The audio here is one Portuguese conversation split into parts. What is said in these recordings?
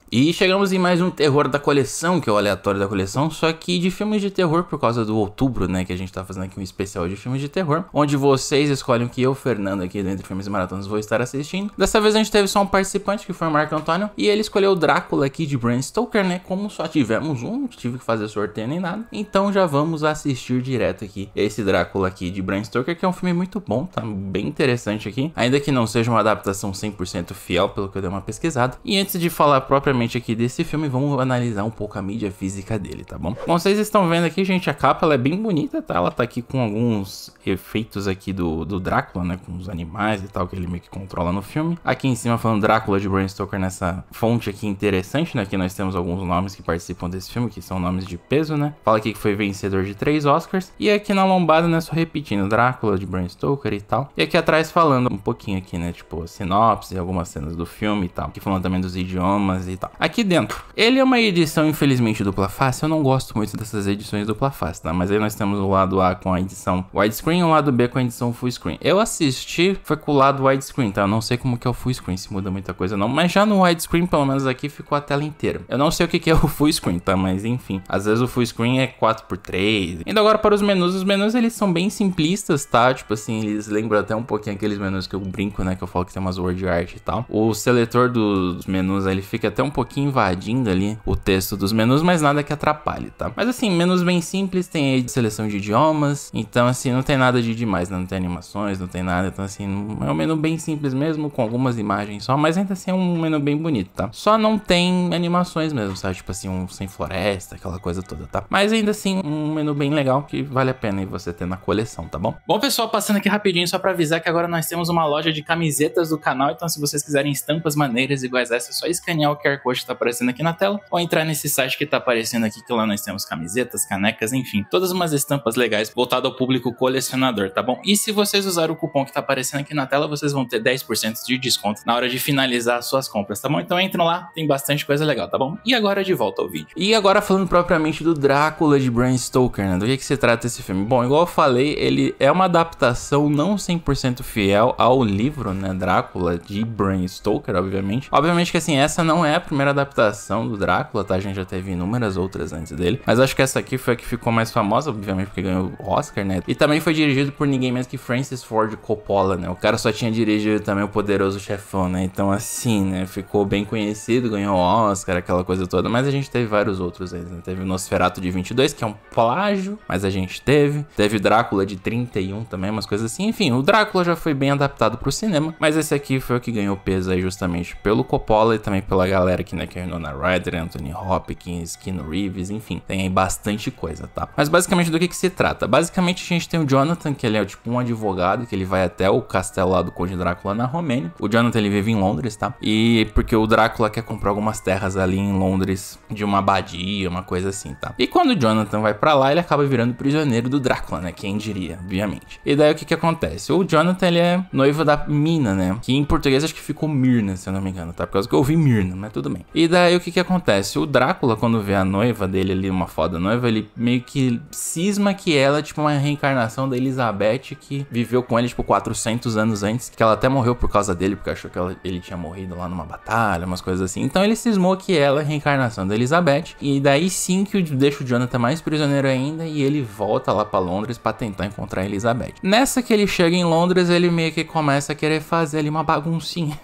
E chegamos em mais um terror da coleção, que é o aleatório da coleção, só que de filmes de terror por causa do outubro, né, que a gente tá fazendo aqui um especial de filmes de terror, onde vocês escolhem o que eu, Fernando, aqui dentro de filmes e maratonas, vou estar assistindo. Dessa vez a gente teve só um participante, que foi o Marco Antônio, e ele escolheu o Drácula aqui de Bram Stoker, né, como só tivemos um, não tive que fazer sorteio nem nada, então já vamos assistir direto aqui esse Drácula aqui de Bram Stoker, que é um filme muito bom, tá bem interessante aqui, ainda que não seja uma adaptação 100% fiel, pelo que eu dei uma pesquisada. E antes de falar propriamente aqui desse filme, vamos analisar um pouco a mídia física dele, tá bom? Bom, vocês estão vendo aqui, gente, a capa ela é bem bonita, tá? Ela tá aqui com alguns efeitos aqui do Drácula, né? Com os animais e tal, que ele meio que controla no filme. Aqui em cima falando Drácula de Bram Stoker nessa fonte aqui interessante, né? Aqui nós temos alguns nomes que participam desse filme, que são nomes de peso, né? Fala aqui que foi vencedor de 3 Oscars. E aqui na lombada, né? Só repetindo, Drácula de Bram Stoker e tal. E aqui atrás falando um pouquinho aqui, né? Tipo, sinopse, algumas cenas do filme e tal. Aqui falando também dos idiomas e tal. Aqui dentro, ele é uma edição infelizmente dupla face, eu não gosto muito dessas edições dupla face, tá? Mas aí nós temos o lado A com a edição widescreen e o lado B com a edição full screen. Eu assisti, foi com o lado widescreen, tá? Eu não sei como que é o full screen, se muda muita coisa não, mas já no widescreen, pelo menos aqui, ficou a tela inteira. Eu não sei o que é o full screen, tá? Mas enfim, às vezes o full screen é 4x3. Indo agora para os menus eles são bem simplistas, tá? Tipo assim, eles lembram até um pouquinho aqueles menus que eu brinco, né? Que eu falo que tem umas word art e tal. O seletor dos menus, ele fica até um pouquinho invadindo ali o texto dos menus, mas nada que atrapalhe, tá? Mas assim, menus bem simples, tem aí seleção de idiomas, então assim, não tem nada de demais, né? Não tem animações, não tem nada, então assim, é um menu bem simples mesmo, com algumas imagens só, mas ainda assim é um menu bem bonito, tá? Só não tem animações mesmo, sabe? Tipo assim, um sem floresta, aquela coisa toda, tá? Mas ainda assim, um menu bem legal que vale a pena aí você ter na coleção, tá bom? Bom, pessoal, passando aqui rapidinho só pra avisar que agora nós temos uma loja de camisetas do canal, então se vocês quiserem estampas maneiras iguais a essa, é só escanear o QR Code que tá aparecendo aqui na tela, ou entrar nesse site que tá aparecendo aqui, que lá nós temos camisetas, canecas, enfim, todas umas estampas legais voltado ao público colecionador, tá bom? E se vocês usarem o cupom que tá aparecendo aqui na tela, vocês vão ter 10% de desconto na hora de finalizar as suas compras, tá bom? Então entram lá, tem bastante coisa legal, tá bom? E agora de volta ao vídeo. E agora falando propriamente do Drácula de Bram Stoker, né? Do que se trata esse filme? Bom, igual eu falei, ele é uma adaptação não 100% fiel ao livro, né? Drácula de Bram Stoker, obviamente. Obviamente que assim, essa não é a primeira adaptação do Drácula, tá? A gente já teve inúmeras outras antes dele, mas acho que essa aqui foi a que ficou mais famosa, obviamente porque ganhou o Oscar, né? E também foi dirigido por ninguém menos que Francis Ford Coppola, né? O cara só tinha dirigido também O Poderoso Chefão, né? Então assim, né? Ficou bem conhecido, ganhou o Oscar, aquela coisa toda, mas a gente teve vários outros aí, né? Teve o Nosferatu de 22, que é um plágio, mas a gente teve Drácula de 31 também, umas coisas assim. Enfim, o Drácula já foi bem adaptado pro cinema, mas esse aqui foi o que ganhou peso aí justamente pelo Coppola e também pela galera aqui, né? Que é Winona Ryder, Anthony Hopkins, Keanu Reeves, enfim, tem aí bastante coisa, tá? Mas basicamente do que se trata? Basicamente a gente tem o Jonathan, que ele é tipo um advogado, que ele vai até o castelo lá do Conde Drácula na Romênia. O Jonathan, ele vive em Londres, tá? E porque o Drácula quer comprar algumas terras ali em Londres de uma abadia, uma coisa assim, tá? E quando o Jonathan vai pra lá, ele acaba virando prisioneiro do Drácula, né? Quem diria, obviamente. E daí o que acontece? O Jonathan, ele é noivo da Mina, né? Que em português acho que ficou Mirna, se eu não me engano, tá? Por causa que eu ouvi Mirna, mas tudo bem. E daí o que acontece? O Drácula, quando vê a noiva dele ali, uma foda noiva, ele meio que cisma que ela é tipo uma reencarnação da Elizabeth, que viveu com ele tipo 400 anos antes, que ela até morreu por causa dele, porque achou que ele tinha morrido lá numa batalha, umas coisas assim. Então ele cismou que ela é a reencarnação da Elizabeth, e daí sim que deixa o Jonathan mais prisioneiro ainda, e ele volta lá pra Londres pra tentar encontrar a Elizabeth. Nessa que ele chega em Londres, ele meio que começa a querer fazer ali uma baguncinha.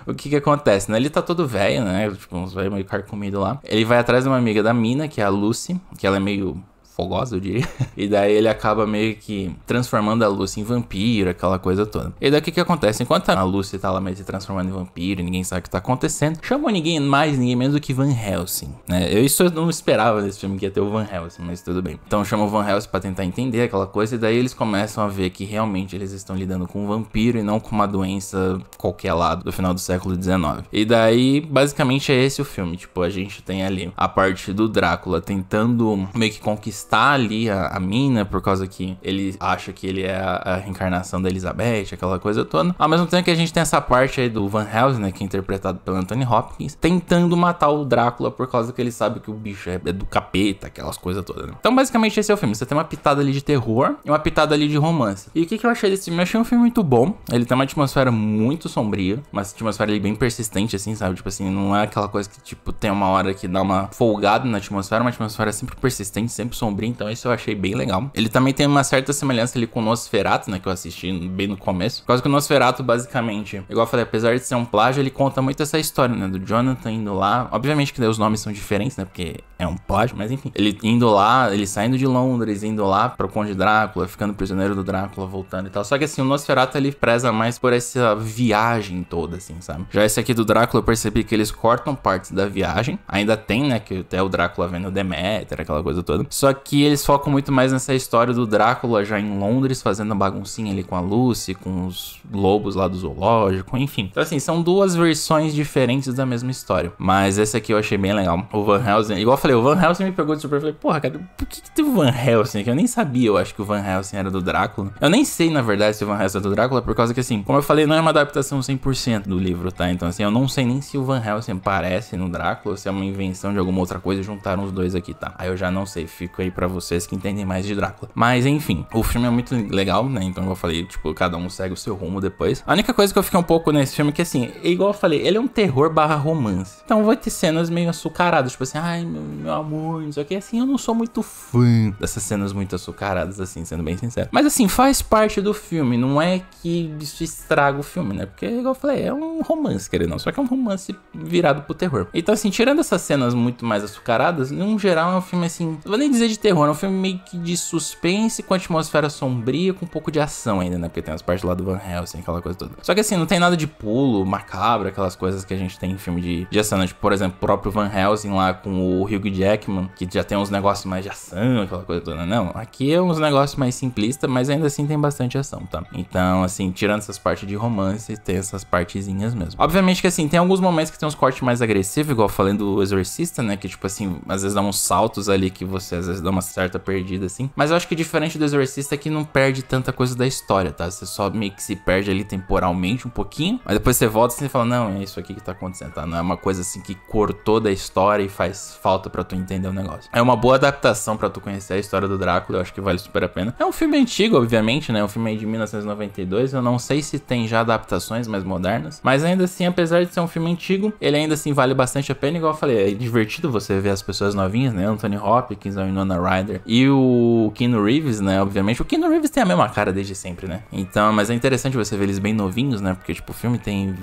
O que acontece, né? Ele tá todo velho, né? Tipo, uns velhos meio carcomido lá. Ele vai atrás de uma amiga da Mina, que é a Lucy, que ela é meio fogosa, eu diria. E daí ele acaba meio que transformando a Lucy em vampiro, aquela coisa toda. E daí o que acontece? Enquanto a Lucy tá lá meio se transformando em vampiro, ninguém sabe o que tá acontecendo, chamou ninguém menos do que Van Helsing, né? Isso eu não esperava nesse filme que ia ter o Van Helsing, mas tudo bem. Então chamou o Van Helsing pra tentar entender aquela coisa, e daí eles começam a ver que realmente eles estão lidando com um vampiro e não com uma doença qualquer lá do final do século XIX. E daí, basicamente, é esse o filme. Tipo, a gente tem ali a parte do Drácula tentando meio que conquistar detestar ali a mina, por causa que ele acha que ele é a reencarnação da Elizabeth, aquela coisa toda. Ao mesmo tempo que a gente tem essa parte aí do Van Helsing, né, que é interpretado pelo Anthony Hopkins, tentando matar o Drácula por causa que ele sabe que o bicho é do capeta, aquelas coisas todas, né? Então basicamente esse é o filme, você tem uma pitada ali de terror e uma pitada ali de romance. E o que eu achei desse filme? Eu achei um filme muito bom, ele tem uma atmosfera muito sombria, uma atmosfera ali bem persistente, assim, sabe? Tipo assim, não é aquela coisa que, tipo, tem uma hora que dá uma folgada na atmosfera, uma atmosfera sempre persistente, sempre sombria, então isso eu achei bem legal. Ele também tem uma certa semelhança ali com o Nosferatu, né, que eu assisti bem no começo, por causa que o Nosferatu, basicamente, igual eu falei, apesar de ser um plágio, ele conta muito essa história, né, do Jonathan indo lá, obviamente que daí os nomes são diferentes, né, porque é um plágio, mas enfim, ele indo lá, ele saindo de Londres, indo lá pro Conde Drácula, ficando prisioneiro do Drácula, voltando e tal, só que assim, o Nosferatu, ele preza mais por essa viagem toda, assim, sabe? Já esse aqui do Drácula, eu percebi que eles cortam partes da viagem, ainda tem, né, que até o Drácula vendo o Deméter, aquela coisa toda, só que eles focam muito mais nessa história do Drácula já em Londres, fazendo a baguncinha ali com a Lucy, com os lobos lá do zoológico, enfim. Então assim, são duas versões diferentes da mesma história, mas esse aqui eu achei bem legal. O Van Helsing, igual eu falei, o Van Helsing me pegou de surpresa, eu falei, porra, cara, por que tem o Van Helsing aqui? Eu nem sabia, eu acho que o Van Helsing era do Drácula. Eu nem sei, na verdade, se o Van Helsing é do Drácula, por causa que assim, como eu falei, não é uma adaptação 100% do livro, tá? Então assim, eu não sei nem se o Van Helsing aparece no Drácula, ou se é uma invenção de alguma outra coisa e juntaram os dois aqui, tá? Aí eu já não sei, fico aí pra vocês que entendem mais de Drácula. Mas enfim, o filme é muito legal, né? Então eu falei, tipo, cada um segue o seu rumo depois. A única coisa que eu fiquei um pouco nesse filme é que assim, igual eu falei, ele é um terror barra romance. Então vai ter cenas meio açucaradas, tipo assim, ai, meu amor, não sei o que, assim, eu não sou muito fã dessas cenas muito açucaradas, assim, sendo bem sincero. Mas assim, faz parte do filme, não é que isso estraga o filme, né? Porque, igual eu falei, é um romance, querendo não, só que é um romance virado pro terror. Então assim, tirando essas cenas muito mais açucaradas, num geral é um filme assim, não vou nem dizer de terror, é um filme meio que de suspense, com atmosfera sombria, com um pouco de ação ainda, né? Porque tem as partes lá do Van Helsing, aquela coisa toda. Só que assim, não tem nada de pulo, macabro, aquelas coisas que a gente tem em filme de ação, né? Tipo, por exemplo, o próprio Van Helsing lá com o Hugh Jackman, que já tem uns negócios mais de ação, aquela coisa toda. Não, aqui é uns negócios mais simplistas, mas ainda assim tem bastante ação, tá? Então, assim, tirando essas partes de romance, tem essas partezinhas mesmo. Obviamente que assim, tem alguns momentos que tem uns cortes mais agressivos, igual falando do Exorcista, né? Que tipo assim, às vezes dá uns saltos ali que você às vezes dá uma certa perdida, assim. Mas eu acho que diferente do Exorcista é que não perde tanta coisa da história, tá? Você só meio que se perde ali temporalmente um pouquinho, mas depois você volta e você fala, não, é isso aqui que tá acontecendo, tá? Não é uma coisa assim que cortou da história e faz falta pra tu entender o negócio. É uma boa adaptação pra tu conhecer a história do Drácula, eu acho que vale super a pena. É um filme antigo, obviamente, né? Um filme aí de 1992, eu não sei se tem já adaptações mais modernas, mas ainda assim, apesar de ser um filme antigo, ele ainda assim vale bastante a pena, igual eu falei, é divertido você ver as pessoas novinhas, né? Anthony Hopkins, a Winona Ryder e o Keanu Reeves, né? Obviamente, o Keanu Reeves tem a mesma cara desde sempre, né? Então, mas é interessante você ver eles bem novinhos, né? Porque, tipo, o filme tem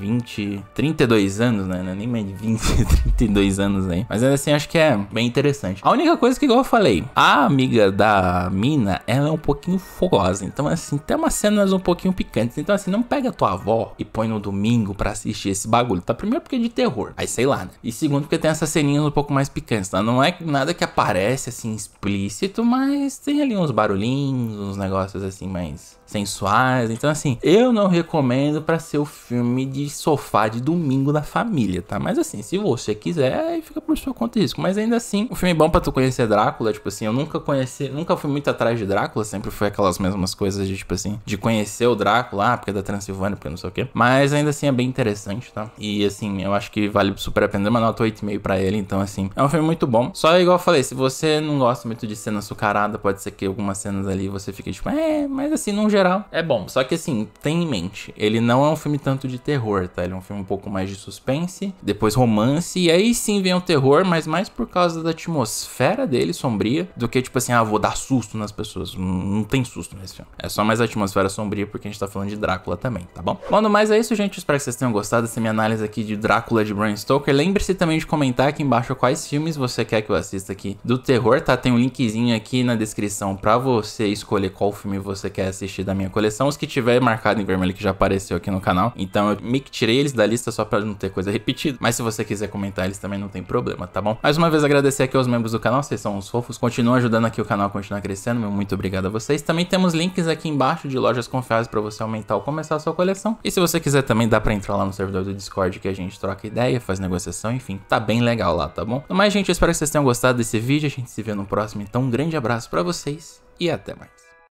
32 anos, né? Não é nem mais de 20, 32 anos aí. Mas ainda assim, acho que é bem interessante. A única coisa que, igual eu falei, a amiga da mina, ela é um pouquinho fogosa. Então, assim, tem umas cenas um pouquinho picantes. Então, assim, não pega a tua avó e põe no domingo pra assistir esse bagulho, tá? Primeiro porque é de terror. Aí, sei lá, né? E segundo porque tem essas ceninhas um pouco mais picantes, tá? Não é nada que aparece, assim, explícito, mas tem ali uns barulhinhos, uns negócios, assim, mais sensuais. Então, assim, eu não recomendo pra ser o filme de sofá de domingo da família, tá? Mas, assim, se você quiser, aí fica por sua conta e risco. Mas ainda assim, o filme é bom pra tu conhecer Drácula. Tipo assim, eu nunca fui muito atrás de Drácula, sempre foi aquelas mesmas coisas de, tipo assim, de conhecer o Drácula, porque é da Transilvânia, porque não sei o quê. Mas ainda assim é bem interessante, tá? E assim, eu acho que vale super a pena. Uma nota 8,5 pra ele, então assim, é um filme muito bom. Só igual eu falei, se você não gosta muito de cena açucarada, pode ser que algumas cenas ali você fique tipo, mas assim, no geral, é bom. Só que assim, tem em mente, ele não é um filme tanto de terror, tá? Ele é um filme um pouco mais de suspense, depois romance, e aí sim vem o terror, mas mais por causa da atmosfera dele, sombria, do que tipo assim, vou dar susto nas pessoas. Não tem susto nesse filme. É só mais a atmosfera sombria, porque a gente tá falando de Drácula também, tá bom? Bom, no mais é isso, gente. Espero que vocês tenham gostado dessa minha análise aqui de Drácula de Bram Stoker. Lembre-se também de comentar aqui embaixo quais filmes você quer que eu assista aqui do terror, tá? Tem um linkzinho aqui na descrição pra você escolher qual filme você quer assistir da da minha coleção. Os que tiver marcado em vermelho que já apareceu aqui no canal. Então eu meio que tirei eles da lista só pra não ter coisa repetida. Mas se você quiser comentar eles também não tem problema, tá bom? Mais uma vez agradecer aqui aos membros do canal, vocês são uns fofos. Continuam ajudando aqui o canal a continuar crescendo. Meu muito obrigado a vocês. Também temos links aqui embaixo de lojas confiáveis pra você aumentar ou começar a sua coleção. E se você quiser também dá pra entrar lá no servidor do Discord que a gente troca ideia, faz negociação, enfim. Tá bem legal lá, tá bom? Mas gente, eu espero que vocês tenham gostado desse vídeo. A gente se vê no próximo. Então um grande abraço pra vocês e até mais.